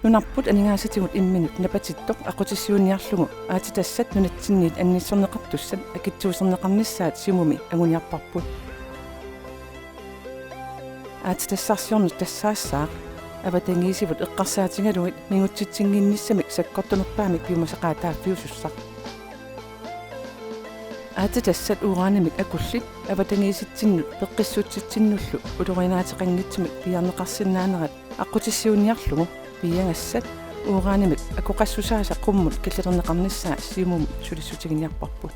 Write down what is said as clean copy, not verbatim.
Nunarput aningaasatigut imminut napatittoq aqutissiuniarlugu aati tassat nunatsinniit annissorneqartussat akitsuuserneqarnissaat simumi aguniarparput aati tassarsiornut tassaassaaq avatangiisivut eqqarsaatingaluit mingutsitsingiinnissamik sakkortunerpaamik piumasaqaataaffiusussaq aati tassat uuraanimik akullit avatangiisitsinnut peqqissuutsitsinnullu ulorinaatiqanngitsimik piarneqarsinnaanerat aqutissiuniarlugu piangassat uuraanimik akoqassusaasa qummut killerneqarnissaa simum sulissutiginiarparput